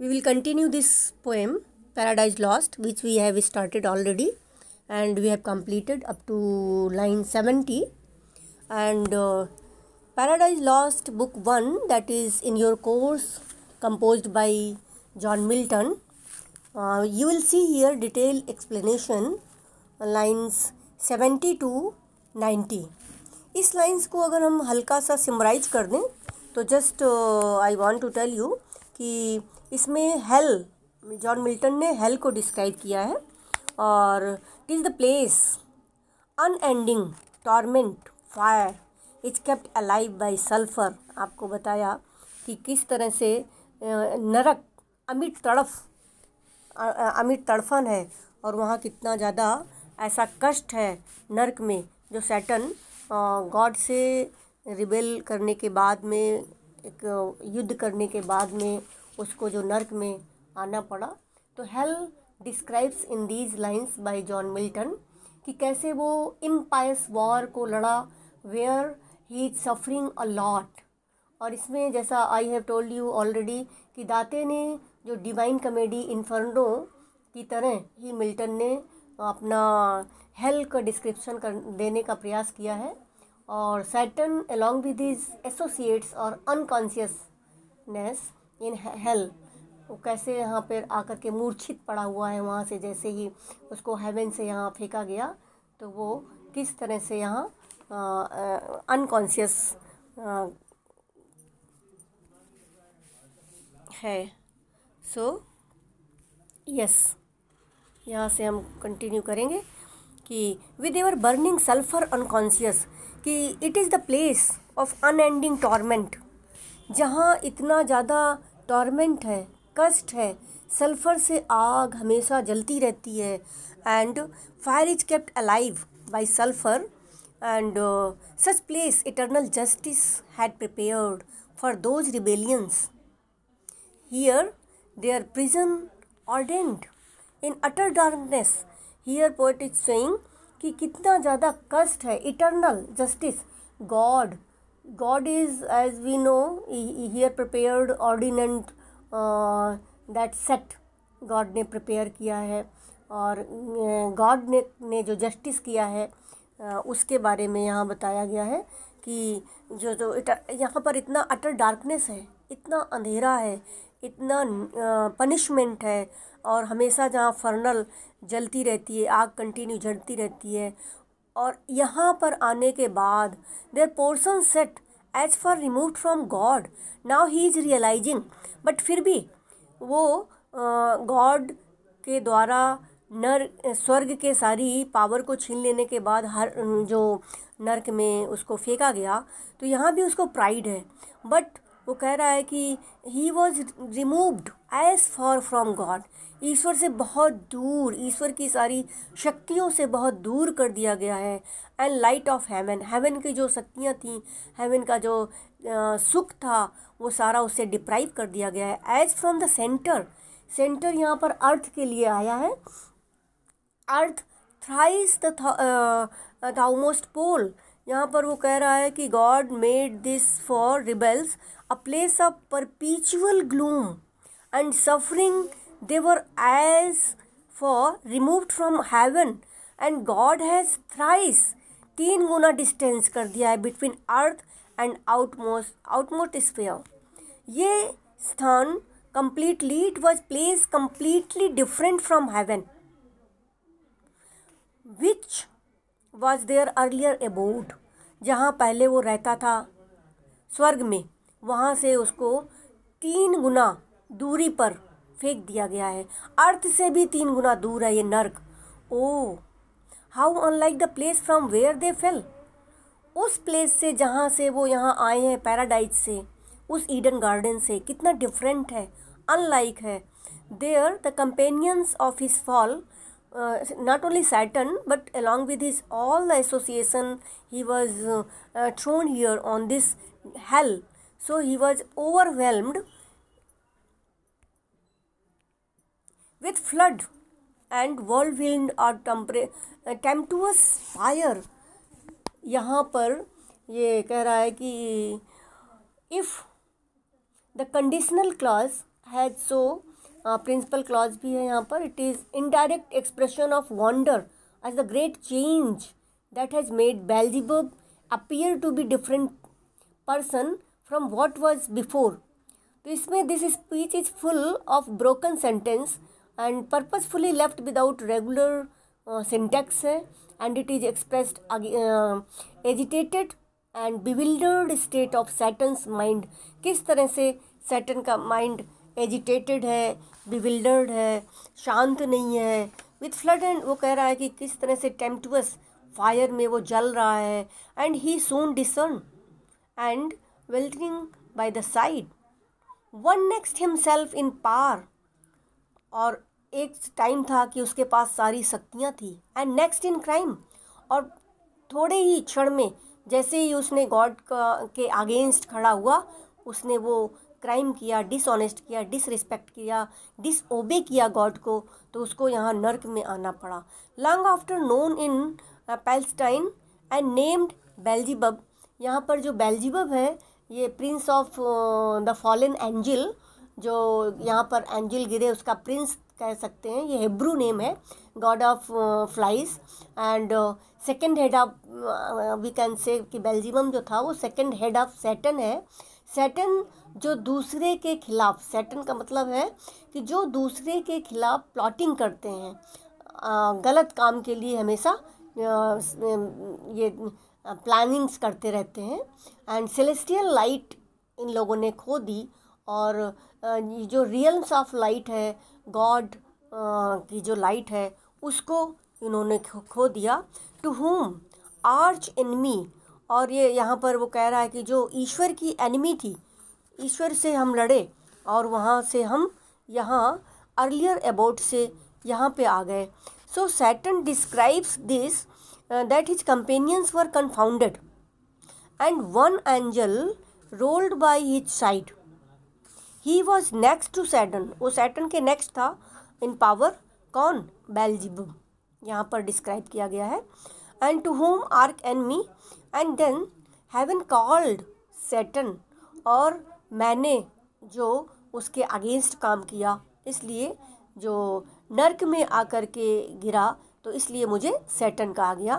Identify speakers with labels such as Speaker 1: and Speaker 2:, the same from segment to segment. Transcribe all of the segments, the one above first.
Speaker 1: We will continue this poem, Paradise Lost, which we have started already, and we have completed up to line 70. And Paradise Lost, book 1, that is in your course, composed by John Milton. You will see here detailed explanation, lines 70 to 90. इस lines को अगर हम हल्का सा सिमराइज कर दें तो just I want to tell you कि इसमें हेल, जॉन मिल्टन ने हेल को डिस्क्राइब किया है, और it is the place unending torment fire is kept alive by sulphur. आपको बताया कि किस तरह से नरक अमिट तड़फन है, और वहाँ कितना ज़्यादा ऐसा कष्ट है नरक में, जो सैटर्न गॉड से रिबेल करने के बाद में, एक युद्ध करने के बाद में उसको जो नर्क में आना पड़ा। तो hell describes in these lines by John Milton कि कैसे वो इम्पायस वॉर को लड़ा, where he is suffering a lot. और इसमें जैसा I have told you already कि दाते ने जो डिवाइन कॉमेडी इन्फर्नो की तरह ही मिल्टन ने अपना हेल का डिस्क्रिप्शन देने का प्रयास किया है। और Saturn along with his associates और अनकॉन्शियसनेस इन हेल, वो कैसे यहाँ पर आकर के मूर्छित पड़ा हुआ है वहाँ से, जैसे ही उसको हेवन से यहाँ फेंका गया तो वो किस तरह से यहाँ अनकॉन्शियस है। सो यस, यहाँ से हम कंटिन्यू करेंगे कि with ever burning sulphur unconscious, कि it is the place of unending torment, जहाँ इतना ज़्यादा टॉर्मेंट है, कष्ट है, सल्फर से आग हमेशा जलती रहती है, and fire is kept alive by sulphur, and such place eternal justice had prepared for those rebellious. Here their prison ordained in utter darkness. Here poet is saying कि कितना ज़्यादा कष्ट है, eternal justice, God is as we know here prepared ordained that set, God ने prepare किया है, और God ने जो जस्टिस किया है उसके बारे में यहाँ बताया गया है कि जो यहाँ पर इतना अटर डार्कनेस है, इतना अंधेरा है, इतना पनिशमेंट है, और हमेशा जहाँ फर्नल जलती रहती है, आग कंटिन्यू जलती रहती है, और यहाँ पर आने के बाद there portion set as far removed from God, now he is realising, but फिर भी वो गॉड के द्वारा स्वर्ग के सारी पावर को छीन लेने के बाद हर जो नर्क में उसको फेंका गया, तो यहाँ भी उसको प्राइड है, बट वो कह रहा है कि he was removed as far from God, ईश्वर से बहुत दूर, ईश्वर की सारी शक्तियों से बहुत दूर कर दिया गया है, and light of heaven, heaven की जो शक्तियाँ थीं, हेवन का जो सुख था, वो सारा उससे डिप्राइव कर दिया गया है। As from the centre, centre यहाँ पर अर्थ के लिए आया है, अर्थ थ्राइस द थाउमोस्ट पोल। यहाँ पर वो कह रहा है कि God made this for rebels a place of perpetual gloom and suffering, they were as far removed from heaven, and God has thrice, 3 गुना डिस्टेंस कर दिया है between earth and outmost sphere. ये स्थान completely, it was place completely different from heaven, which was their earlier abode, जहाँ पहले वो रहता था स्वर्ग में, वहाँ से उसको 3 गुना दूरी पर फेंक दिया गया है, अर्थ से भी 3 गुना दूर है ये नर्क। O how unlike the place from where they fell, उस प्लेस से जहाँ से वो यहाँ आए हैं, पैराडाइज से, उस ईडन गार्डन से कितना डिफरेंट है, अनलाइक है। There the companions of his fall, not only Saturn but along with his all the association, he was thrown here on this hell, so he was overwhelmed with flood and whirlwind or tempestuous fire। यहाँ पर ये कह रहा है कि if the conditional clause had so principal clause भी है यहाँ पर. It is indirect expression of wonder as the great change that has made Beelzebub appear to be different person from what was before. तो इसमें this speech is full of broken sentence and purposefully left without regular syntax है. And it is expressed agitated and bewildered state of Satan's mind. किस तरह से Satan का mind agitated है, bewildered है, शांत नहीं है. विथ फ्लड एंड वो कह रहा है कि किस तरह से टेम्पटुअस फायर में वो जल रहा है. And he soon discern and weltering by the side, one next himself in power. और एक टाइम था कि उसके पास सारी शक्तियाँ थी. एंड नेक्स्ट इन क्राइम, और थोड़े ही क्षण में जैसे ही उसने गॉड के अगेंस्ट खड़ा हुआ, उसने वो क्राइम किया, डिसऑनेस्ट किया, डिसरिस्पेक्ट किया, डिसओबे किया गॉड को, तो उसको यहाँ नर्क में आना पड़ा. Long after known in Palestine and named Beelzebub. यहाँ पर जो बेल्ज़ेबुब है ये prince of the fallen angel, जो यहाँ पर एंजल गिरे उसका प्रिंस कह सकते हैं. ये हिब्रू नेम है, God of flies. And second head of we can say कि बेल्ज़ेबुब जो था वो सेकंड हेड ऑफ सैटन है. सैटन जो दूसरे के खिलाफ, सैटन का मतलब है कि जो दूसरे के खिलाफ प्लॉटिंग करते हैं, गलत काम के लिए हमेशा ये प्लानिंग्स करते रहते हैं. एंड सेलेस्टियल लाइट इन लोगों ने खो दी. और जो रियल्स ऑफ लाइट है, गॉड की जो लाइट है, उसको इन्होंने खो दिया. To whom arch enemy. और ये यहाँ पर वो कह रहा है कि जो ईश्वर की एनिमी थी, ईश्वर से हम लड़े और वहाँ से हम यहाँ अर्लियर अबाउट से यहाँ पे आ गए. So Satan describes this that his companions were confounded and one angel rolled by his side. He was next to Saturn. वो सैटन के नेक्स्ट था इन पावर. कौन? बेल्ज़ेबुब यहाँ पर डिस्क्राइब किया गया है. and to whom arch enemy and then heaven called Saturn. और मैंने जो उसके अगेंस्ट काम किया, इसलिए जो नर्क में आकर के गिरा, तो इसलिए मुझे सैटन कहा गया.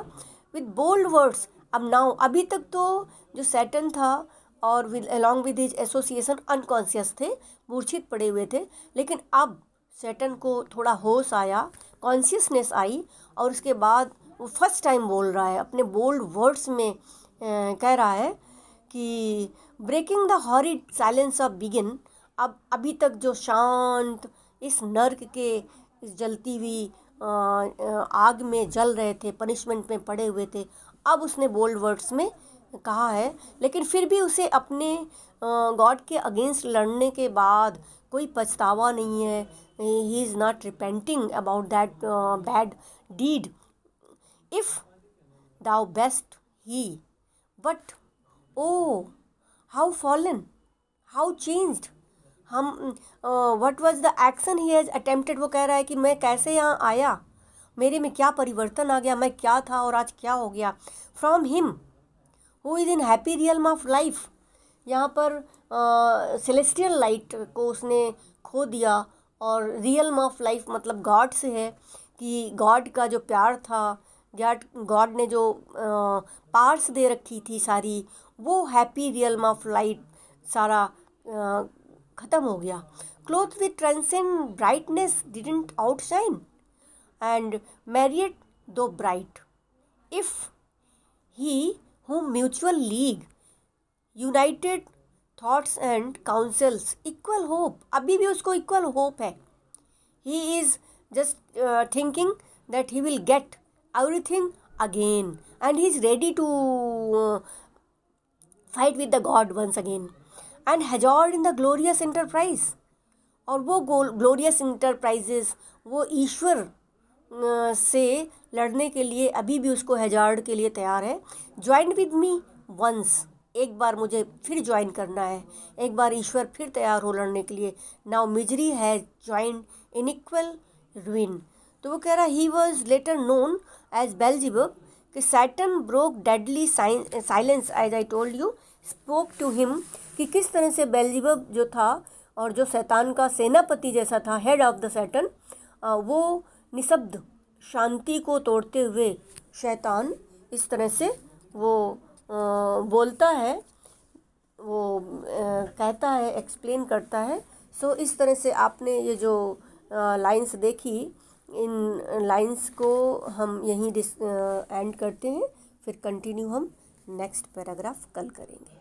Speaker 1: With bold words. अब नाउ, अभी तक तो जो सैटन था और with along with his association unconscious थे, मूर्छित पड़े हुए थे. लेकिन अब सैटन को थोड़ा होश आया, कॉन्शियसनेस आई, और उसके बाद वो फर्स्ट टाइम बोल रहा है, अपने बोल्ड वर्ड्स में कह रहा है कि breaking the horrid silence of begin. अब अभी तक जो शांत इस नर्क के इस जलती हुई आग में जल रहे थे, पनिशमेंट में पड़े हुए थे, अब उसने बोल्ड वर्ड्स में कहा है. लेकिन फिर भी उसे अपने गॉड के अगेंस्ट लड़ने के बाद कोई पछतावा नहीं है. He is not repenting about that bad deed. If thou beest he but O how fallen, how changed. हम what was the action he has attempted. वो कह रहा है कि मैं कैसे यहाँ आया, मेरे में क्या परिवर्तन आ गया, मैं क्या था और आज क्या हो गया. From him who is in happy realm of life. यहाँ पर सेलेस्टियल लाइट को उसने खो दिया, और रियल्म ऑफ लाइफ मतलब गॉड से है, कि गॉड का जो प्यार था, गॉड ने जो पार्ट्स दे रखी थी सारी, वो हैप्पी रियल्म ऑफ लाइट सारा ख़त्म हो गया. Cloth with transcend brightness didn't outshine and myriad though bright. If he whom mutual league, united thoughts and counsels, equal hope. अभी भी उसको equal hope है. He is just thinking that he will get everything again and he is ready to fight with the God once again and hazard in the glorious enterprise. और वो glorious enterprises, वो ईश्वर से लड़ने के लिए अभी भी उसको हैजार्ड के लिए तैयार है. ज्वाइन विद मी वंस, एक बार मुझे फिर ज्वाइन करना है, एक बार ईश्वर फिर तैयार हो लड़ने के लिए. Now misery has join in equal ruin. तो वो कह रहा he was later known as Beelzebub, कि Satan broke deadly silence as I told you, spoke to him, कि किस तरह से बेल्ज़ेबुब जो था और जो शैतान का सेनापति जैसा था, हेड ऑफ द सैटन, वो निशब्द शांति को तोड़ते हुए शैतान इस तरह से वो बोलता है, वो कहता है, एक्सप्लेन करता है। सो इस तरह से आपने ये जो लाइंस देखी, इन लाइंस को हम यहीं एंड करते हैं, फिर कंटिन्यू हम नेक्स्ट पैराग्राफ कल करेंगे।